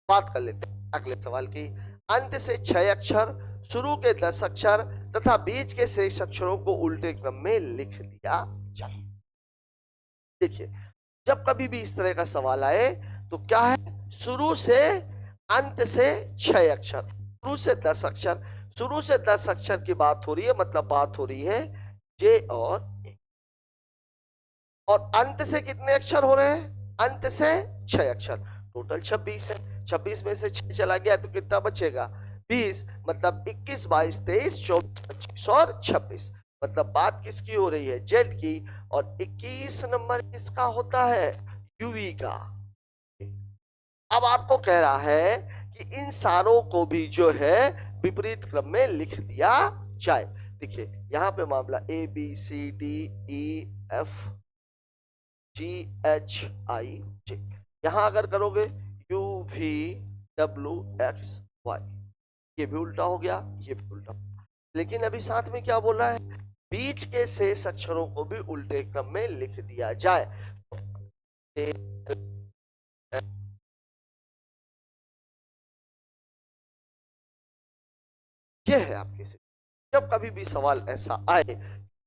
बात कर लेते हैं अगले सवाल की। अंत से 6 अक्षर, शुरू के 10 अक्षर तथा बीच के शेष अक्षरों को उल्टे क्रम में लिख दिया जाए। देखिए, जब कभी भी इस तरह का सवाल आए तो क्या है? शुरू से अंत से 6 अक्षर, शुरू से 10 अक्षर, शुरू से 10 अक्षर की बात हो रही है, मतलब बात हो रही है जे और ए। और अंत से कितने अक्षर हो रहे हैं? अंत से 6 अक्षर, टोटल 26 है। 26 में से 6 चला गया तो कितना बचेगा? 20। मतलब 21, 22, 23, 24, 25 और 26। मतलब बात किसकी हो रही है? जेड की। और 21 नंबर किसका होता है? यूवी का। अब आपको कह रहा है कि इन सारों को भी जो है विपरीत क्रम में लिख दिया जाए। देखिए, यहां पे मामला A B C D E F G H I J, यहां अगर करोगे U V W X Y, ये भी उल्टा हो गया, ये भी उल्टा हो गया। लेकिन अभी साथ में क्या बोला है? बीच के शेष अक्षरों को भी उल्टे क्रम में लिख दिया जाए। ये है आपकी से। जब कभी भी सवाल ऐसा आए,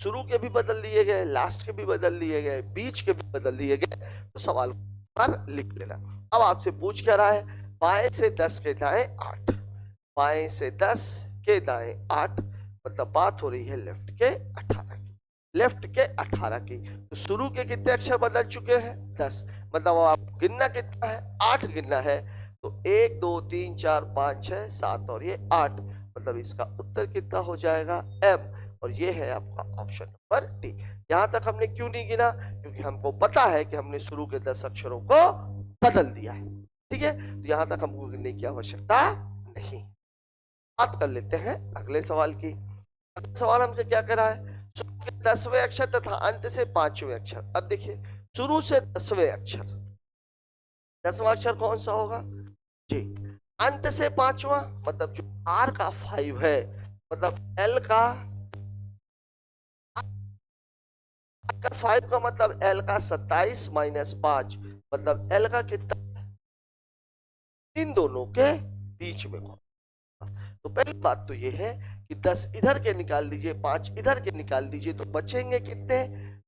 शुरू के भी बदल दिए गए, लास्ट के भी बदल दिए गए, बीच के भी बदल दिए गए, तो सवाल पर लिख लेना। अब आपसे पूछ क्या रहा है? बाएं से 10 के दाएं 8, बाएं से 10 के दाएं 8, मतलब बात हो रही है लेफ्ट के 18 की, लेफ्ट के 18 की। तो शुरू के कितने अक्षर बदल चुके हैं? 10। मतलब आप गिनना कितना है? 8 गिनना है। तो 1 2 3 4 5 6 7 और ये 8, मतलब इसका उत्तर कितना हो जाएगा? एम। और ये है आपका ऑप्शन नंबर डी। यहां तक हमने क्यों नहीं गिना? क्योंकि हमको पता है कि हमने शुरू के 10 अक्षरों को बदल दिया है। ठीक है, तो यहां तक हमको गिनने की आवश्यकता नहीं। बात कर लेते हैं अगले सवाल की। अगला सवाल हमसे क्या कह रहा है? शुरू के 10वें अक्षर तथा अंत से 5वें अक्षर। अब देखिए, शुरू से 10वें अक्षर, 10वां अक्षर कौन सा होगा? जी। अंत से 5वां, मतलब जो आर का 5 है, मतलब एल का 5 का मतलब एल का 27 माइनस 5, मतलब एल का कितना? इन दोनों के बीच में कौन? तो पहली बात तो ये है कि 10 इधर के निकाल दीजिए, 5 इधर के निकाल दीजिए, तो बचेंगे कितने?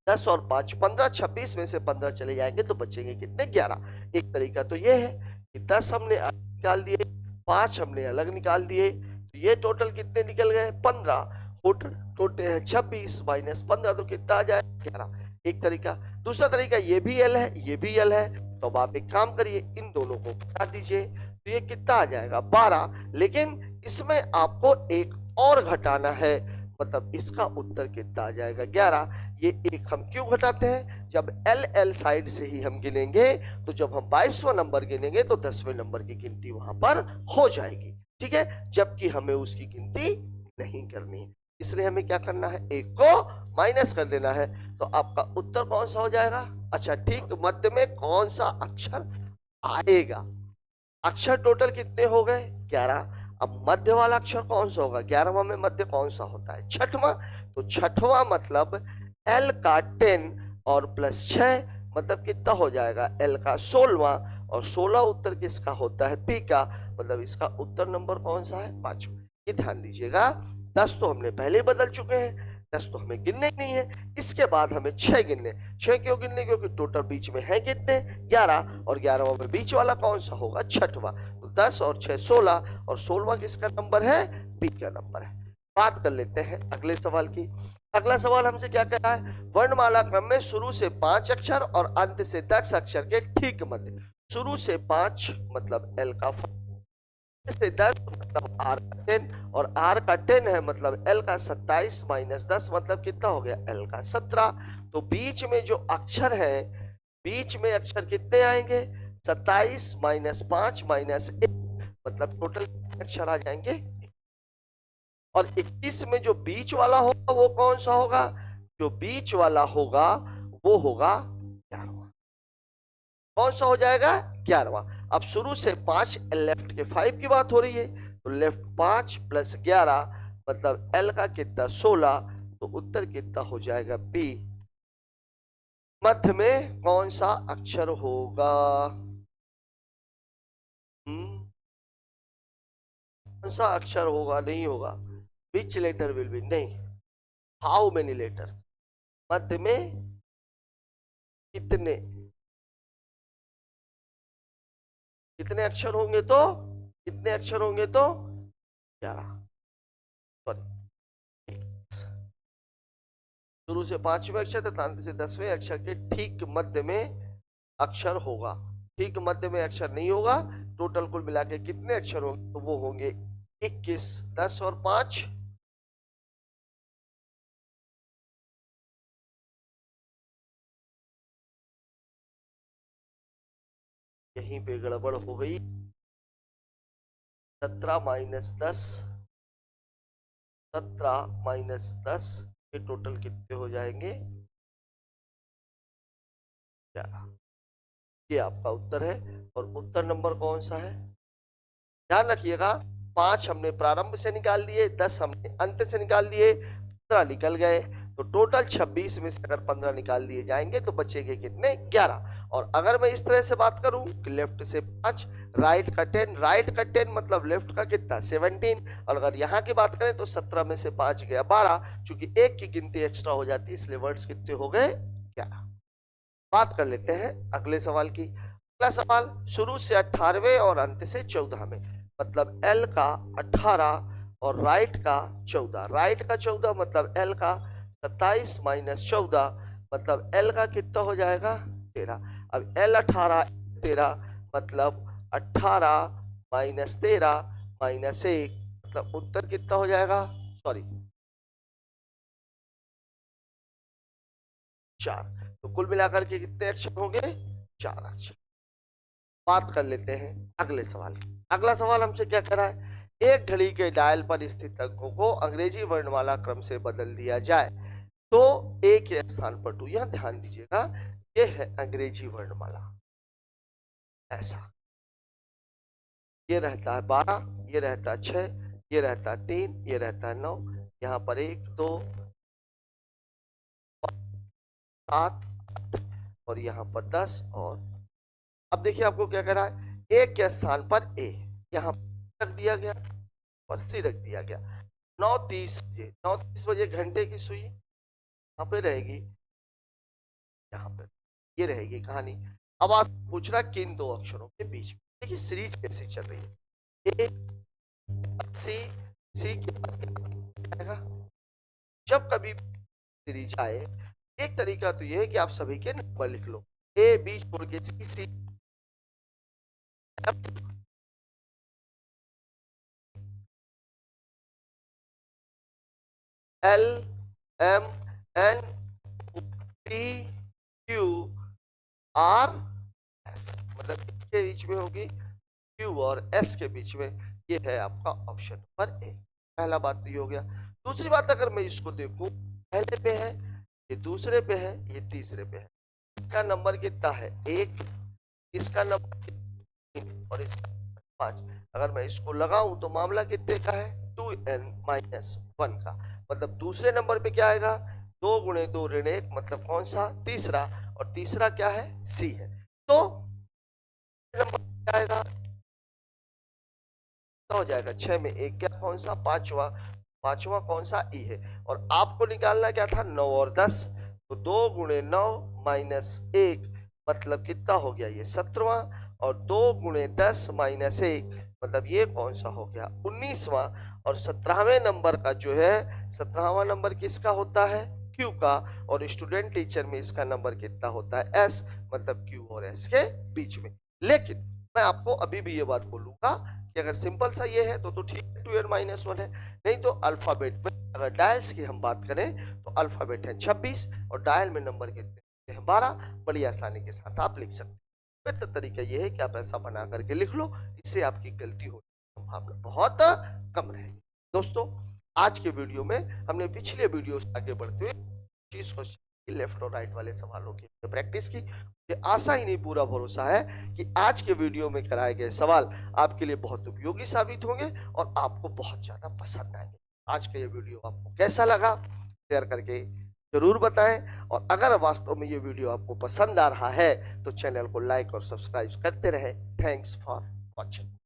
10 और 5 15, 26 में से 15 चले जाएंगे तो बचेंगे कितने? 11। एक तरीका तो ये है कि 10 हमने अलग निकाल दिए, 5 हमने अलग निकाल दिए, तो ये टोटल कितने निकल गए? 15। टोटल है 26 माइनस 15, तो कितना आ जाए? 11। एक तरीका। दूसरा तरीका, ये भी एल है, ये भी एल है, तो अब आप एक काम करिए, इन दोनों को घटा दीजिए, तो ये कितना आ जाएगा? 12। लेकिन इसमें आपको एक और घटाना है, मतलब इसका उत्तर कितना आ जाएगा? 11। ये एक हम क्यों घटाते हैं? जब एल एल साइड से ही हम गिनेंगे, तो जब हम 22वां नंबर गिनेंगे तो 10वें नंबर की गिनती वहां पर हो जाएगी। ठीक है, जबकि हमें उसकी गिनती नहीं करनी है, इसलिए हमें क्या करना है? एक को माइनस कर देना है। तो आपका उत्तर कौन सा हो जाएगा? अच्छा ठीक, तो मध्य में कौन सा अक्षर आएगा? अक्षर टोटल कितने हो गए? 11। अब मध्य वाला अक्षर कौन सा होगा? 11वां में मध्य कौन सा होता है? छठवां। तो छठवां मतलब एल का 10 और प्लस 6, मतलब कितना हो जाएगा? एल का 16वां, और 16 उत्तर किसका होता है? पी का। मतलब इसका उत्तर नंबर कौन सा है? 5वां। ये ध्यान दीजिएगा, 10 तो हमने पहले ही बदल चुके हैं, 10 तो हमें गिनने ही नहीं है। इसके बाद हमें 6 गिनने। 6 क्यों गिनने? क्योंकि टोटल बीच में है कितने? 11, और 11वां में बीच वाला कौन सा होगा? छठवां। तो 10 और 6 16, और 16वां किसका नंबर है? बी का नंबर है। बात कर लेते हैं अगले सवाल की। अगला सवाल हमसे क्या कह रहा है? वर्णमाला क्रम में शुरू से 5 अक्षर और अंत से 10 अक्षर के ठीक मध्य। शुरू से 5 मतलब एल का 5, से 10 मतलब आर का 10, और आर का 10 है मतलब एल का 27 माइनस 10, मतलब कितना हो गया? एल का 17। तो बीच में जो अक्षर है, बीच में अक्षर कितने आएंगे? 27 माइनस 5 माइनस 1, मतलब टोटल अक्षर आ जाएंगे। और 21 में जो बीच वाला होगा वो कौन सा होगा? जो बीच वाला होगा वो होगा 11वां। कौन सा हो जाएगा 11वां। अब शुरू से 5 लेफ्ट के 5 की बात हो रही है, तो लेफ्ट 5 प्लस 11 मतलब एल का कितना 16, तो उत्तर कितना हो जाएगा बी। मध्य में कौन सा अक्षर होगा? कौन सा अक्षर होगा? नहीं होगा। विच लेटर विल बी, नहीं, हाउ मेनी लेटर्स, मध्य में कितने कितने अक्षर होंगे, तो कितने अक्षर होंगे, तो 11। सॉरी, शुरू से 5वें अक्षर तथा अंत से 10वें अक्षर के ठीक मध्य में अक्षर होगा। ठीक मध्य में अक्षर नहीं होगा। टोटल कुल मिला के कितने अक्षर होंगे? तो वो होंगे 21। 10 और 5, यहीं पे गड़बड़ हो गई। 17 माइनस 10, 17 माइनस 10 के टोटल कितने हो जाएंगे? 11। ये आपका उत्तर है। और उत्तर नंबर कौन सा है? ध्यान रखिएगा, 5 हमने प्रारंभ से निकाल दिए, 10 हमने अंत से निकाल दिए, 15 निकल गए, तो टोटल 26 में से अगर 15 निकाल दिए जाएंगे तो बचेंगे कितने? 11। और अगर मैं इस तरह से बात करूं कि लेफ्ट से 5, राइट का 10, राइट का 10 मतलब लेफ्ट का कितना 17, और अगर यहाँ की बात करें तो 17 में से 5 गया 12, चूंकि एक की गिनती एक्स्ट्रा हो जाती है इसलिए वर्ड्स कितने हो गए? 11। बात कर लेते हैं अगले सवाल की। अगला सवाल शुरू से 18वें और अंत से 14 में, मतलब एल का 18 और राइट का 14। राइट का 14 मतलब एल का 27 माइनस 14 मतलब एल का कितना हो जाएगा? 13। अब एल 18 13 मतलब 18 माइनस 13 माइनस 1 मतलब उत्तर कितना हो जाएगा? सॉरी 4। तो कुल मिलाकर के कितने अक्षर होंगे? 4 अक्षर। बात कर लेते हैं अगले सवाल की। अगला सवाल हमसे क्या कह रहा है? एक घड़ी के डायल पर स्थित अंकों को अंग्रेजी वर्णमाला क्रम से बदल दिया जाए तो ए के स्थान पर 2। यहां ध्यान दीजिएगा, ये है अंग्रेजी वर्णमाला। ऐसा ये रहता है 12, ये रहता है 6, ये रहता है 3, ये रहता है 9, यहाँ पर 1 2 7 और यहाँ पर 10। और अब देखिए आपको क्या कह रहा है? ए के स्थान पर ए यहाँ रख दिया गया और सी रख दिया गया। 9:30 बजे, 9:30 बजे घंटे की सुई यहाँ पे रहेगी, यहाँ पे ये रहेगी कहानी। अब आप पूछ रहा किन दो अक्षरों के बीच में? देखिए सीरीज कैसे चल रही है, ए सी, सी के बाद आएगा। जब कभी सीरीज आए, एक तरीका तो ये है कि आप सभी के नंबर लिख लो, ए बी छोड़ के C, C L M N P Q R S, मतलब इसके बीच में होगी क्यू और एस के बीच में। ये है आपका ऑप्शन नंबर ए। पहला बात तो ये हो गया। दूसरी बात, अगर मैं इसको देखूं, पहले पे है, ये दूसरे पे है, ये तीसरे पे है। इसका नंबर कितना है? 1, इसका नंबर 3 और इसका 5। अगर मैं इसको लगाऊं तो मामला कितने का है? 2n-1 का। मतलब दूसरे नंबर पे क्या आएगा? 2 गुणे 2 ऋण 1 मतलब कौन सा? तीसरा। और तीसरा क्या है? सी है। तो नंबर क्या आएगा? हो जाएगा 6 में 1 क्या? कौन सा? पांचवा। पांचवा कौन सा? ई है। और आपको निकालना क्या था? 9 और 10। तो 2 गुणे 9 माइनस 1 मतलब कितना हो गया? ये 17वां। और 2 गुणे 10 माइनस 1 मतलब ये कौन सा हो गया? 19वां। और 17वें नंबर का जो है, 17वां नंबर किसका होता है? क्यू का। और स्टूडेंट टीचर में इसका नंबर कितना होता है? एस, मतलब क्यू और एस के बीच में। लेकिन मैं आपको अभी भी ये बात बोलूंगा कि अगर सिंपल सा ये है तो ठीक है, 2n-1 है। नहीं तो अल्फाबेट में अगर डायल्स की हम बात करें तो अल्फाबेट है 26 और डायल में नंबर कितने हैं? 12। बड़ी आसानी के साथ आप लिख सकते हैं। बेहतर तरीका ये है कि आप ऐसा बना करके लिख लो, इससे आपकी गलती होने की संभावना बहुत कम रहेगी। दोस्तों, आज के वीडियो में हमने पिछले वीडियो से आगे बढ़ते हुए चीज को कि लेफ्ट और राइट वाले सवालों की प्रैक्टिस की। मुझे आशा ही नहीं पूरा भरोसा है कि आज के वीडियो में कराए गए सवाल आपके लिए बहुत उपयोगी साबित होंगे और आपको बहुत ज्यादा पसंद आएंगे। आज का ये वीडियो आपको कैसा लगा शेयर करके जरूर बताएं, और अगर वास्तव में ये वीडियो आपको पसंद आ रहा है तो चैनल को लाइक और सब्सक्राइब करते रहें। Thanks for watching.